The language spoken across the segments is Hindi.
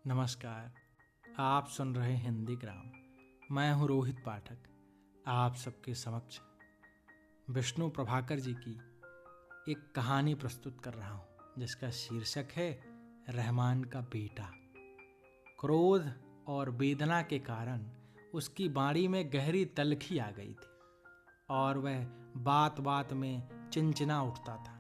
नमस्कार। आप सुन रहे हिंदी ग्राम। मैं हूं रोहित पाठक। आप सबके समक्ष विष्णु प्रभाकर जी की एक कहानी प्रस्तुत कर रहा हूं, जिसका शीर्षक है रहमान का बेटा। क्रोध और वेदना के कारण उसकी वाणी में गहरी तलखी आ गई थी और वह बात बात में चिंचिना उठता था।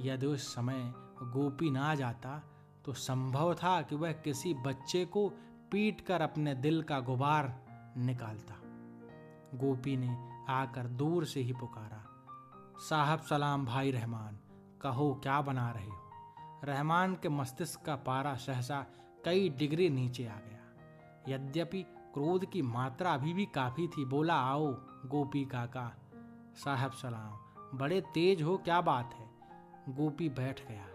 यदि उस समय गोपी ना जाता तो संभव था कि वह किसी बच्चे को पीट कर अपने दिल का गुबार निकालता। गोपी ने आकर दूर से ही पुकारा, साहब सलाम भाई रहमान, कहो क्या बना रहे हो। रहमान के मस्तिष्क का पारा सहसा कई डिग्री नीचे आ गया। यद्यपि क्रोध की मात्रा अभी भी काफी थी। बोला, आओ गोपी काका। साहब सलाम, बड़े तेज हो, क्या बात है। गोपी बैठ गया।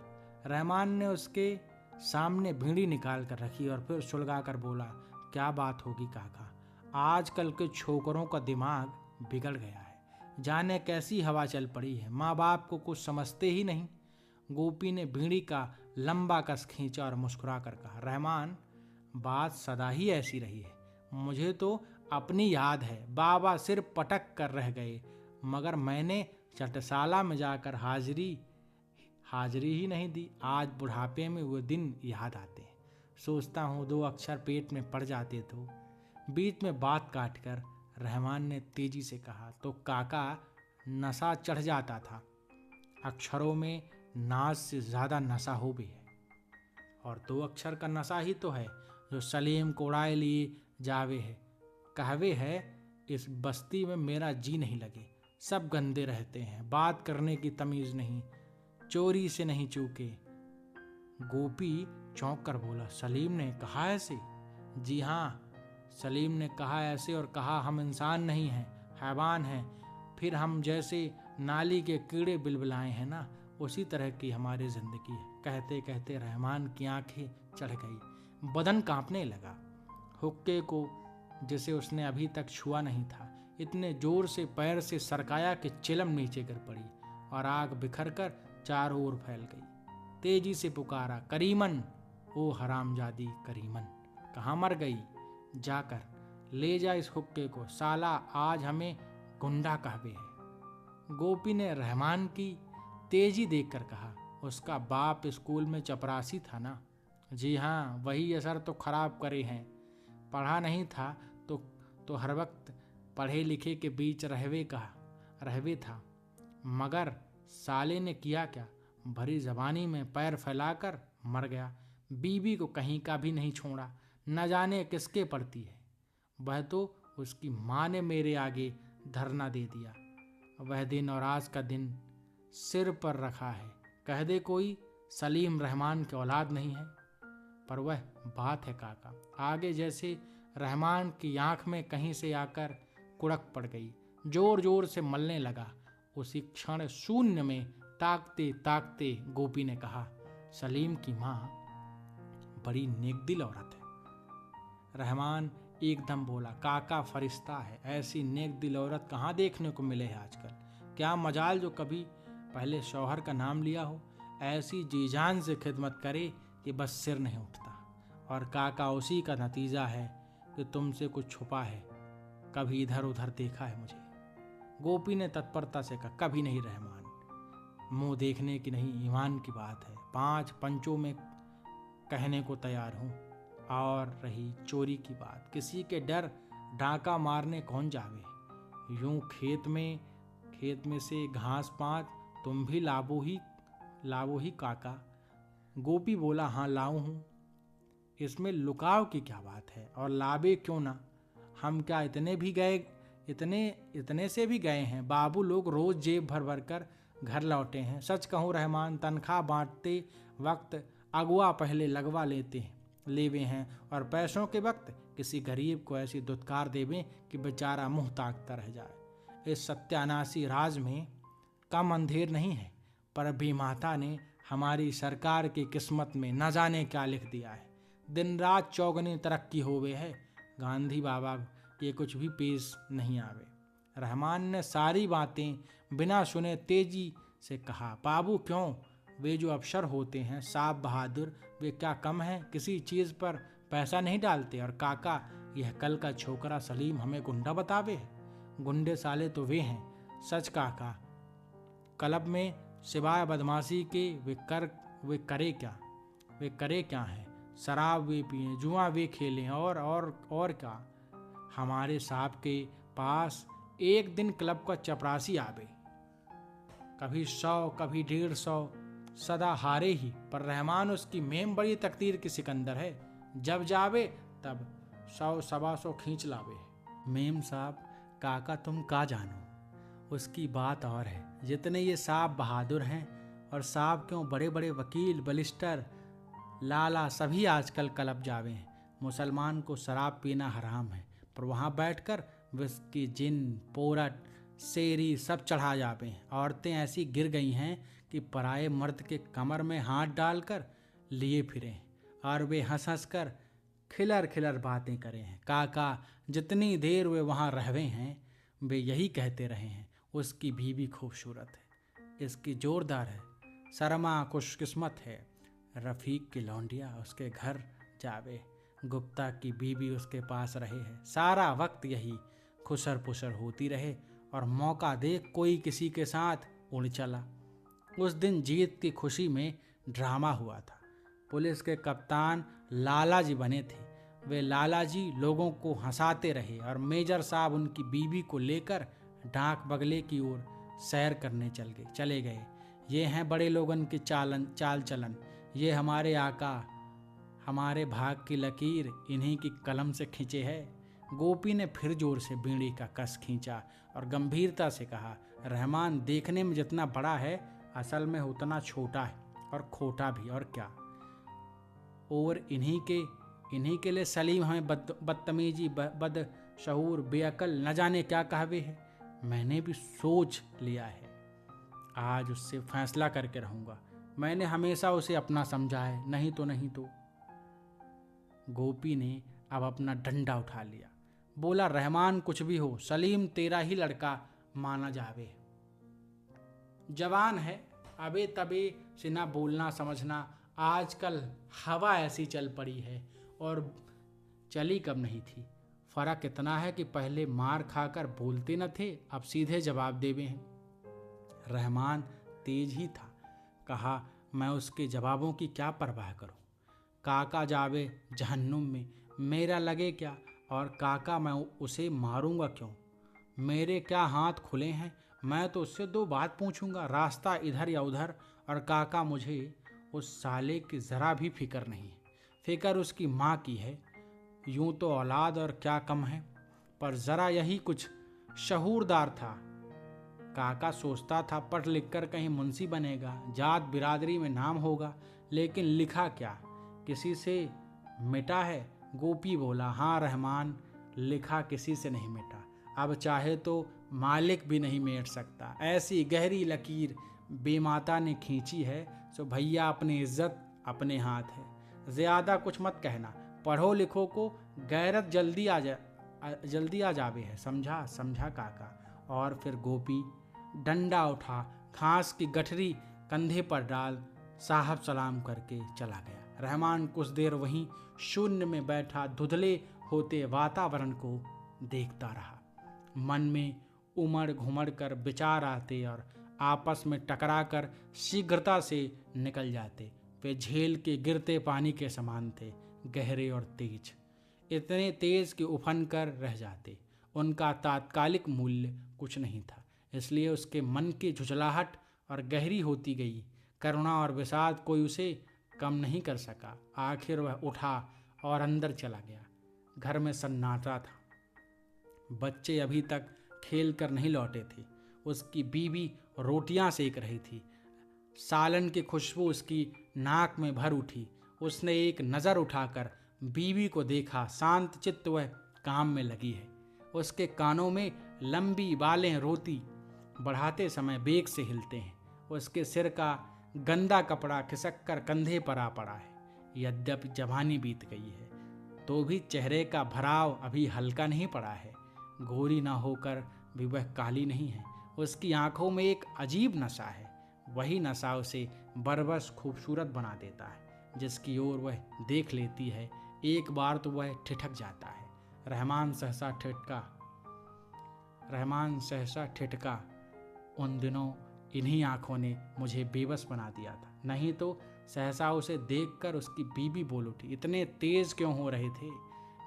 रहमान ने उसके सामने बीड़ी निकाल कर रखी और फिर सुलगा कर बोला, क्या बात होगी काका, आजकल के छोकरों का दिमाग बिगड़ गया है। जाने कैसी हवा चल पड़ी है, माँ बाप को कुछ समझते ही नहीं। गोपी ने बीड़ी का लंबा कस खींचा और मुस्कुरा कर कहा, रहमान, बात सदा ही ऐसी रही है। मुझे तो अपनी याद है, बाबा सिर पटक कर रह गए, मगर मैंने चटसाला में जाकर हाजिरी ही नहीं दी। आज बुढ़ापे में वो दिन याद आते हैं। सोचता हूँ 2 अक्षर पेट में पड़ जाते तो। बीच में बात काटकर रहमान ने तेजी से कहा, तो काका, नशा चढ़ जाता था। अक्षरों में नाज से ज़्यादा नशा हो भी है, और 2 अक्षर का नशा ही तो है जो सलीम को उड़ाए लिए जावे है। कहवे है, इस बस्ती में मेरा जी नहीं लगे। सब गंदे रहते हैं, बात करने की तमीज़ नहीं, चोरी से नहीं चूके। गोपी चौंक कर बोला, सलीम ने कहा ऐसे? जी हाँ, सलीम ने कहा ऐसे, और कहा हम इंसान नहीं हैं, हैवान हैं। फिर हम जैसे नाली के कीड़े बिलबिलाए हैं ना, उसी तरह की हमारी जिंदगी है। कहते कहते रहमान की आंखें चढ़ गई, बदन कांपने लगा। हुक्के को, जिसे उसने अभी तक छुआ नहीं था, इतने जोर से पैर से सरकाया कि चिलम नीचे गिर पड़ी और आग बिखर कर चारों ओर फैल गई। तेजी से पुकारा, करीमन, ओ हरामजादी करीमन, कहाँ मर गई? जाकर ले जा इस हुक्के को, साला आज हमें गुंडा कहवे है। गोपी ने रहमान की तेजी देखकर कहा, उसका बाप स्कूल में चपरासी था ना? जी हाँ, वही असर तो खराब करे हैं। पढ़ा नहीं था तो हर वक्त पढ़े लिखे के बीच रहवे था। मगर साले ने किया क्या? भरी जबानी में पैर फैलाकर मर गया। बीबी को कहीं का भी नहीं छोड़ा, न जाने किसके पड़ती है। वह तो उसकी माँ ने मेरे आगे धरना दे दिया। वह दिन और आज का दिन सिर पर रखा है। कह दे कोई, सलीम रहमान की औलाद नहीं है। पर वह बात है काका। आगे जैसे रहमान की आंख में कहीं से आकर कुड़क पड़ गई, जोर जोर से मलने लगा। उसी क्षण शून्य में ताकते ताकते गोपी ने कहा, सलीम की माँ बड़ी नेकदिल औरत है। रहमान एकदम बोला, काका फरिश्ता है, ऐसी नेकदिल औरत कहाँ देखने को मिले है आजकल। क्या मजाल जो कभी पहले शौहर का नाम लिया हो, ऐसी जीजान से खिदमत करे कि बस सिर नहीं उठता। और काका, उसी का नतीजा है कि तुमसे कुछ छुपा है। कभी इधर उधर देखा है मुझे? गोपी ने तत्परता से कहा, कभी नहीं रहमान, मुंह देखने की नहीं, ईमान की बात है। 5 पंचों में कहने को तैयार हूँ। और रही चोरी की बात, किसी के डर डाका मारने कौन जावे। यूं खेत में से घास पात तुम भी लावो ही काका। गोपी बोला, हाँ लाऊं हूँ, इसमें लुकाव की क्या बात है, और लावे क्यों ना। हम क्या इतने से भी गए हैं। बाबू लोग रोज जेब भर भर कर घर लौटे हैं। सच कहूँ रहमान, तनख्वाह बांटते वक्त अगवा पहले लगवा लेवे हैं, और पैसों के वक्त किसी गरीब को ऐसी दुत्कार देवें कि बेचारा मुंह ताकता रह जाए। इस सत्यानाशी राज में कम अंधेर नहीं है, पर भी माता ने हमारी सरकार की किस्मत में न जाने क्या लिख दिया है। दिन रात चौगनी तरक्की होवे है, गांधी बाबा ये कुछ भी पेश नहीं आवे। रहमान ने सारी बातें बिना सुने तेजी से कहा, बाबू क्यों, वे जो अफसर होते हैं साहब बहादुर, वे क्या कम हैं? किसी चीज़ पर पैसा नहीं डालते। और काका, यह कल का छोकरा सलीम हमें गुंडा बतावे है। गुंडे साले तो वे हैं। सच काका, क्लब में सिवाय बदमाशी के वे करे क्या हैं? शराब वे पिए, जुआ वे खेलें, और क्या। हमारे साहब के पास एक दिन क्लब का चपरासी आवे, कभी 100 कभी 150, सदा हारे ही। पर रहमान उसकी मेम बड़ी तकदीर की सिकंदर है। जब जावे तब 100 सवा 100 खींच लावे। मेम साहब, काका तुम का जानो, उसकी बात और है। जितने ये साहब बहादुर हैं, और साहब क्यों, बड़े बड़े वकील, बलिस्टर, लाला सभी आजकल क्लब जावे हैं। मुसलमान को शराब पीना हराम है, पर वहाँ बैठकर विस्की, जिन, पोरट, शेरी सब चढ़ा जावे हैं। औरतें ऐसी गिर गई हैं कि पराये मर्द के कमर में हाथ डालकर लिए फिरे, और वे हंस हंस कर खिलर खिलर बातें करें हैं। काका, जितनी देर वे वहाँ रहवे हैं, वे यही कहते रहे हैं, उसकी बीवी खूबसूरत है, इसकी जोरदार है, शर्मा खुशकिस्मत है। रफीक की लौंडिया उसके घर जावे, गुप्ता की बीवी उसके पास रहे है। सारा वक्त यही खुसर पुसर होती रहे, और मौका देख कोई किसी के साथ उड़ चला। उस दिन जीत की खुशी में ड्रामा हुआ था। पुलिस के कप्तान लाला जी बने थे। वे लाला जी लोगों को हंसाते रहे, और मेजर साहब उनकी बीवी को लेकर डाक बंगले की ओर सैर करने चले गए। ये हैं बड़े लोगन की चाल चलन। ये हमारे आका, हमारे भाग की लकीर इन्हीं की कलम से खींचे है। गोपी ने फिर जोर से बीड़ी का कस खींचा और गंभीरता से कहा, रहमान देखने में जितना बड़ा है, असल में उतना छोटा है, और खोटा भी, और क्या। और इन्हीं के लिए सलीम हमें बदतमीजी, बदशऊर, बेअकल न जाने क्या कहवे है। मैंने भी सोच लिया है, आज उससे फैसला करके रहूंगा। मैंने हमेशा उसे अपना समझा है, नहीं तो। गोपी ने अब अपना डंडा उठा लिया, बोला, रहमान कुछ भी हो, सलीम तेरा ही लड़का माना जावे। जवान है, अबे तबे से ना बोलना समझना। आजकल हवा ऐसी चल पड़ी है, और चली कब नहीं थी। फर्क इतना है कि पहले मार खाकर बोलते न थे, अब सीधे जवाब देवे हैं। रहमान तेज ही था। कहा, मैं उसके जवाबों की क्या परवाह करूं। काका जावे जहन्नुम में, मेरा लगे क्या। और काका, मैं उसे मारूंगा क्यों? मेरे क्या हाथ खुले हैं। मैं तो उससे 2 बात पूछूंगा, रास्ता इधर या उधर। और काका, मुझे उस साले की ज़रा भी फिक्र नहीं है। फिक्र उसकी माँ की है। यूं तो औलाद और क्या कम है, पर ज़रा यही कुछ शहूरदार था। काका सोचता था पढ़ लिख कर कहीं मुंशी बनेगा, जात बिरादरी में नाम होगा, लेकिन लिखा क्या, किसी से मिटा है। गोपी बोला, हाँ रहमान, लिखा किसी से नहीं मिटा। अब चाहे तो मालिक भी नहीं मेट सकता। ऐसी गहरी लकीर बेमाता ने खींची है, सो भैया अपनी इज्जत अपने हाथ है। ज़्यादा कुछ मत कहना, पढ़ो लिखो को गैरत जल्दी आ जावे है। समझा काका। और फिर गोपी डंडा उठा, घास की गठरी कंधे पर डाल साहब सलाम करके चला गया। रहमान कुछ देर वहीं शून्य में बैठा धुंधले होते वातावरण को देखता रहा। मन में उमड़ घुमड़ कर विचार आते और आपस में टकरा कर शीघ्रता से निकल जाते। वे झील के गिरते पानी के समान थे, गहरे और तेज, इतने तेज कि उफन कर रह जाते। उनका तात्कालिक मूल्य कुछ नहीं था, इसलिए उसके मन की झुंझलाहट और गहरी होती गई। करुणा और विषाद कोई उसे कम नहीं कर सका। आखिर वह उठा और अंदर चला गया। घर में सन्नाटा था। बच्चे अभी तक खेल कर नहीं लौटे थे। उसकी बीवी रोटियां सेक रही थी। सालन की खुशबू उसकी नाक में भर उठी। उसने एक नज़र उठाकर बीवी को देखा। शांत चित्त वह काम में लगी है। उसके कानों में लंबी बालें रोती बढ़ाते समय बेग से हिलते हैं। उसके सिर का गंदा कपड़ा खिसक कर कंधे पर आ पड़ा है। यद्यपि जवानी बीत गई है, तो भी चेहरे का भराव अभी हल्का नहीं पड़ा है। गोरी ना होकर भी वह काली नहीं है। उसकी आंखों में एक अजीब नशा है। वही नशा उसे बरबस खूबसूरत बना देता है। जिसकी ओर वह देख लेती है, एक बार तो वह ठिठक जाता है। रहमान सहसा ठिठका। उन दिनों इन्हीं आंखों ने मुझे बेबस बना दिया था। नहीं तो सहसा उसे देखकर उसकी बीबी बोल उठी, इतने तेज क्यों हो रहे थे?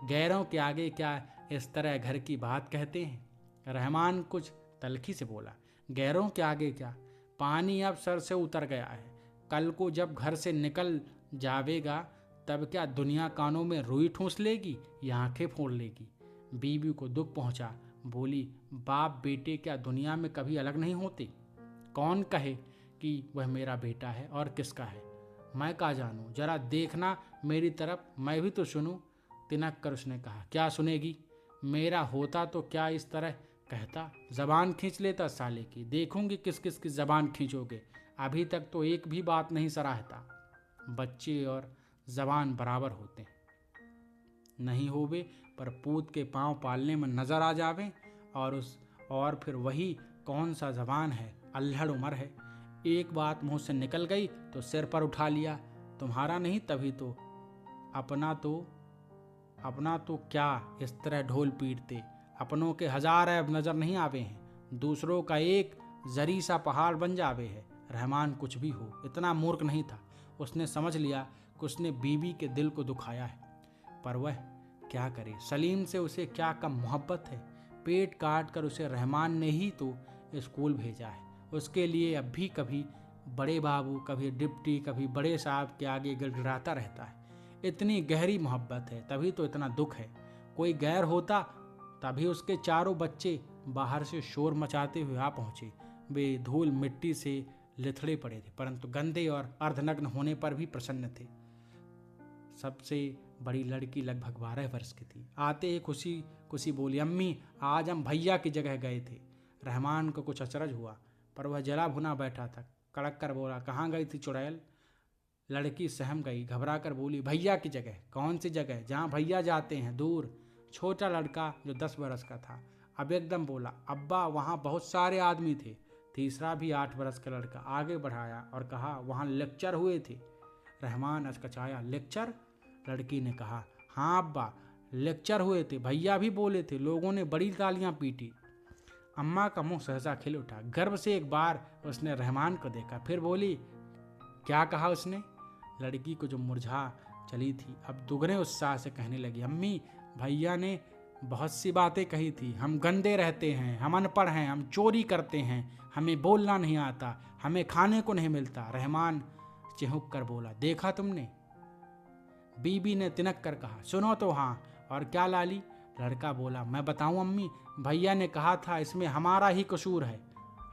गैरों के आगे क्या इस तरह घर की बात कहते हैं? रहमान कुछ तल्खी से बोला, गैरों के आगे क्या? पानी अब सर से उतर गया है। कल को जब घर से निकल जावेगा तब क्या दुनिया कानों में रुई ठूंस लेगी या आंखें फोड़ लेगी? बीबी को दुख पहुंचा, बोली, बाप बेटे क्या दुनिया में कभी अलग नहीं होते? कौन कहे कि वह मेरा बेटा है और किसका है? मैं क्या जानूं? जरा देखना मेरी तरफ, मैं भी तो सुनूं। तिनक कर उसने कहा, क्या सुनेगी? मेरा होता तो क्या इस तरह कहता? जबान खींच लेता साले की। देखूंगी किस किस की जबान खींचोगे। अभी तक तो एक भी बात नहीं सराहता। बच्चे और जबान बराबर होते नहीं होवे, पर पूत के पांव पालने में नजर आ जावे और फिर वही कौन सा जबान है, अल्हड़ उम्र है। एक बात मुंह से निकल गई तो सिर पर उठा लिया। तुम्हारा नहीं तभी तो अपना तो क्या इस तरह ढोल पीटते? अपनों के हजार ऐब नजर नहीं आवे हैं, दूसरों का एक जरी सा पहाड़ बन जावे है। रहमान कुछ भी हो, इतना मूर्ख नहीं था। उसने समझ लिया कि उसने बीबी के दिल को दुखाया है, पर वह क्या करे? सलीम से उसे क्या कम मोहब्बत है? पेट काट कर उसे रहमान ने ही तो स्कूल भेजा है। उसके लिए अब भी कभी बड़े बाबू, कभी डिप्टी, कभी बड़े साहब के आगे गिड़गिड़ाता रहता है। इतनी गहरी मोहब्बत है, तभी तो इतना दुख है। कोई गैर होता तभी उसके चारों बच्चे बाहर से शोर मचाते हुए आ पहुंचे। वे धूल मिट्टी से लिथड़े पड़े थे, परंतु गंदे और अर्धनग्न होने पर भी प्रसन्न थे। सबसे बड़ी लड़की लगभग 12 वर्ष की थी। आते ही खुशी खुशी बोली, अम्मी आज हम भैया की जगह गए थे। रहमान को कुछ अचरज हुआ, पर वह जला भुना बैठा था। कड़क कर बोला, कहाँ गई थी चुड़ैल? लड़की सहम गई, घबरा कर बोली, भैया की जगह। कौन सी जगह? जहाँ भैया जाते हैं, दूर। छोटा लड़का जो 10 वर्ष का था अब एकदम बोला, अब्बा वहाँ बहुत सारे आदमी थे। तीसरा भी 8 वर्ष का लड़का आगे बढ़ाया और कहा, वहाँ लेक्चर हुए थे। रहमान अचकचाया, लेक्चर? लड़की ने कहा, हाँ अब्बा लेक्चर हुए थे, भैया भी बोले थे, लोगों ने बड़ी तालियां पीटी। अम्मा का मुंह सहसा खिल उठा। गर्व से एक बार उसने रहमान को देखा, फिर बोली, क्या कहा उसने? लड़की को जो मुरझा चली थी अब दुगने उत्साह से कहने लगी, अम्मी भैया ने बहुत सी बातें कही थी। हम गंदे रहते हैं, हम अनपढ़ हैं, हम चोरी करते हैं, हमें बोलना नहीं आता, हमें खाने को नहीं मिलता। रहमान चिहुक कर बोला, देखा तुमने? बीबी ने तिनक कर कहा, सुनो तो हाँ। और क्या लाली? लड़का बोला, मैं बताऊं अम्मी, भैया ने कहा था इसमें हमारा ही कसूर है।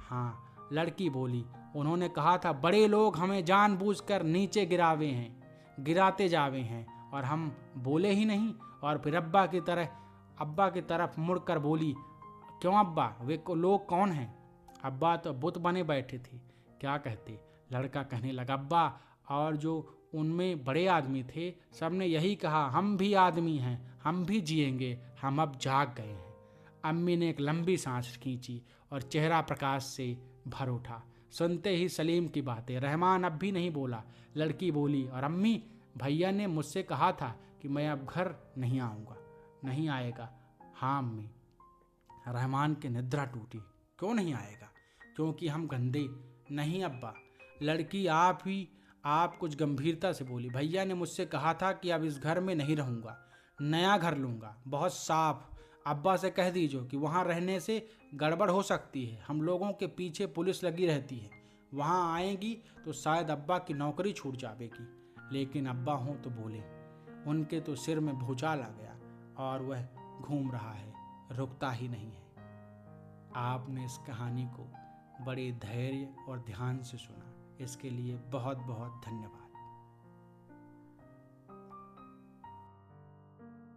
हाँ, लड़की बोली, उन्होंने कहा था बड़े लोग हमें जानबूझकर नीचे गिराते जावे हैं और हम बोले ही नहीं। और फिर अब्बा की तरफ मुड़कर बोली, क्यों अब्बा, वे लोग कौन हैं? अब्बा तो बुत बने बैठे थे, क्या कहते? लड़का कहने लगा, अब्बा और जो उनमें बड़े आदमी थे सबने यही कहा, हम भी आदमी हैं, हम भी जिएंगे, हम अब जाग गए हैं। अम्मी ने एक लंबी सांस खींची और चेहरा प्रकाश से भर उठा। सुनते ही सलीम की बातें। रहमान अब भी नहीं बोला। लड़की बोली, और अम्मी भैया ने मुझसे कहा था कि मैं अब घर नहीं आऊँगा। नहीं आएगा? हाँ अम्मी। रहमान की निद्रा टूटी। क्यों नहीं आएगा? क्योंकि हम गंदे? नहीं अब्बा। लड़की आप कुछ गंभीरता से बोली, भैया ने मुझसे कहा था कि अब इस घर में नहीं रहूँगा, नया घर लूँगा, बहुत साफ। अब्बा से कह दीजिए कि वहाँ रहने से गड़बड़ हो सकती है, हम लोगों के पीछे पुलिस लगी रहती है, वहाँ आएंगी तो शायद अब्बा की नौकरी छूट जाएगी। लेकिन अब्बा हों तो बोले। उनके तो सिर में भूचाल आ गया और वह घूम रहा है, रुकता ही नहीं है। आपने इस कहानी को बड़े धैर्य और ध्यान से सुना, इसके लिए बहुत बहुत धन्यवाद।